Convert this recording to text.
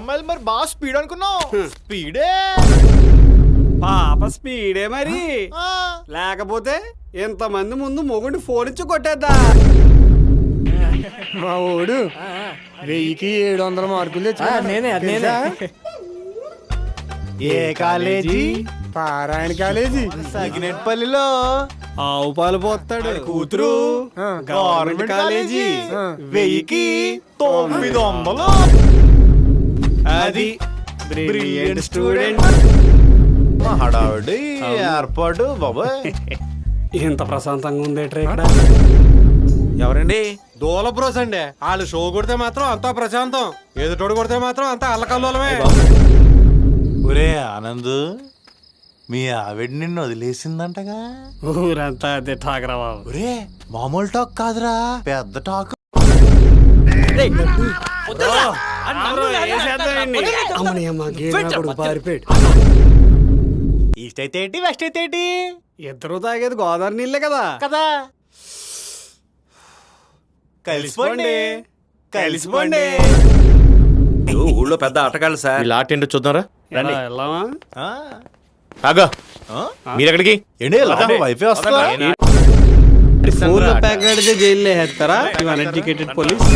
అమ్మాయిలు మరి బాగా స్పీడ్ అనుకున్నావు. స్పీడే పాప స్పీడే మరి. లేకపోతే ఇంతమంది ముందు మొగుడిని ఫోన్ ఇచ్చి కొట్టేద్దా. మా ఓడు 1000కి 700 మార్కులు తెచ్చుకున్నాడు. ఏ కాలేజీ? పారాయణ కాలేజీ. సిగ్నెట్పల్లిలో ఆవు పాలు పోస్తాడు కూతురు. గవర్నమెంట్ కాలేజీ 1000కి 900. అది బ్రిలియంట్ స్టూడెంట్. హడావిడి ఏర్పాటు బాబాయ్. ఇంత ప్రశాంతంగా ఉందేట్రా ఇక్కడ. ఎవరండి? దూల బ్రోస్ అండి. వాళ్ళు షో కొడితే మాత్రం అంతా ప్రశాంతం, ఎదుటోడు కొడితే మాత్రం అంతా అల్లకల్లోలమే. ఒరే ఆనంద్, మీ ఆవిడ నిన్ను వదిలేసిందంటగా? ఊరంతా అదే ఠాకరా బాబు. ఒరే మామూలు టాక్ కాదురా, పెద్ద టాక్. ఈస్ట్ అయితే ఏంటి, వెస్ట్ అయితే ఏంటి? ఇద్దరు తాగేది గోదావరి నీళ్ళే కదా. కదా కలిసిపోండి కలిసిపోండి. ఊళ్ళో పెద్ద ఆటగాళ్ళు సార్. వీళ్ళ ఆట ఏంటో చూద్దాంరా. వెళ్ళామా? కాగా మీరెక్కడికి? ఏంటి వైఫై వస్తా? ఫోన్లో ప్యాక్ కడితే జైల్లో వేస్తారా? Uneducated police.